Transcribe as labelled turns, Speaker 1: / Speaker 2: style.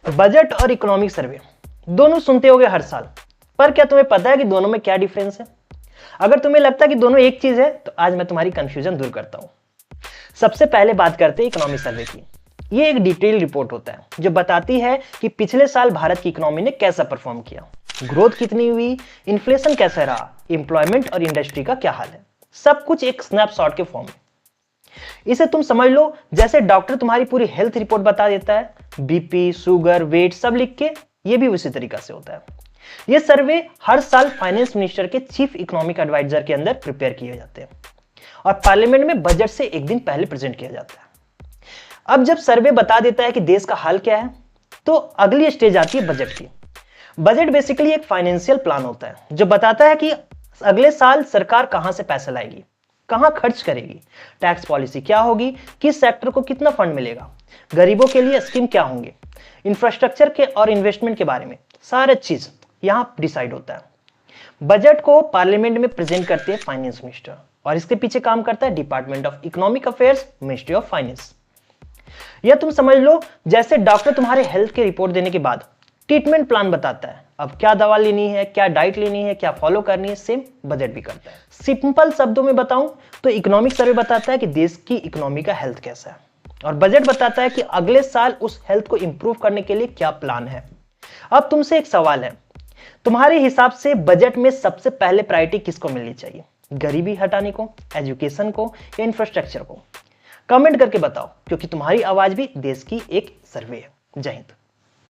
Speaker 1: Budget और economic survey दोनों सुनते होगे हर साल, पर क्या तुम्हें पता है कि दोनों में क्या डिफरेंस है? अगर तुम्हें लगता है कि दोनों एक चीज है तो आज मैं तुम्हारी कंफ्यूजन दूर करता हूं। सबसे पहले बात करते हैं इकोनॉमिक सर्वे की। ये एक डिटेल रिपोर्ट होता है जो बताती है कि पिछले साल भारत की इकोनॉमी ने कैसा परफॉर्म किया, ग्रोथ कितनी हुई, इन्फ्लेशन कैसा रहा, एम्प्लॉयमेंट और इंडस्ट्री का क्या हाल है। सब कुछ एक स्नैपशॉट के फॉर्म में। इसे तुम समझ लो जैसे डॉक्टर तुम्हारी पूरी हेल्थ रिपोर्ट बता देता है, बीपी, शुगर, वेट सब लिख के। ये भी उसी तरीका से होता है। ये सर्वे हर साल फाइनेंस मिनिस्टर के चीफ इकोनॉमिक एडवाइजर के अंदर प्रिपेयर किए जाते हैं और पार्लियामेंट में बजट से एक दिन पहले प्रेजेंट किया जाता है। अब जब सर्वे बता देता है कि देश का हाल क्या है, तो अगली स्टेज आती है बजट की। बजट बेसिकली एक फाइनेंशियल प्लान होता है जो बताता है कि अगले साल सरकार कहां से पैसा लाएगी, कहां खर्च करेगी, टैक्स पॉलिसी क्या होगी, किस सेक्टर को कितना फंड मिलेगा, गरीबों के लिए स्कीम क्या होंगे, इंफ्रास्ट्रक्चर के और इन्वेस्टमेंट के बारे में सारा चीज यहां डिसाइड होता है। बजट को पार्लियामेंट में प्रेजेंट करते हैं फाइनेंस मिनिस्टर और इसके पीछे काम करता है department of economic affairs, ministry of finance. या तुम समझ लो जैसे डॉक्टर तुम्हारे हेल्थ की रिपोर्ट देने के बाद ट्रीटमेंट प्लान बताता है, अब क्या दवा लेनी है, क्या डाइट लेनी है, क्या फॉलो करनी है, सेम बजट भी करता है। सिंपल शब्दों में बताऊं तो इकोनॉमिक सर्वे बताता है कि देश की इकोनॉमी का हेल्थ कैसा है और बजट बताता है कि अगले साल उस हेल्थ को इंप्रूव करने के लिए क्या प्लान है। अब तुमसे एक सवाल है, तुम्हारे हिसाब से बजट में सबसे पहले प्रायोरिटी किसको मिलनी चाहिए? गरीबी हटाने को, एजुकेशन को या इंफ्रास्ट्रक्चर को? कमेंट करके बताओ, क्योंकि तुम्हारी आवाज भी देश की एक सर्वे है। जय हिंद।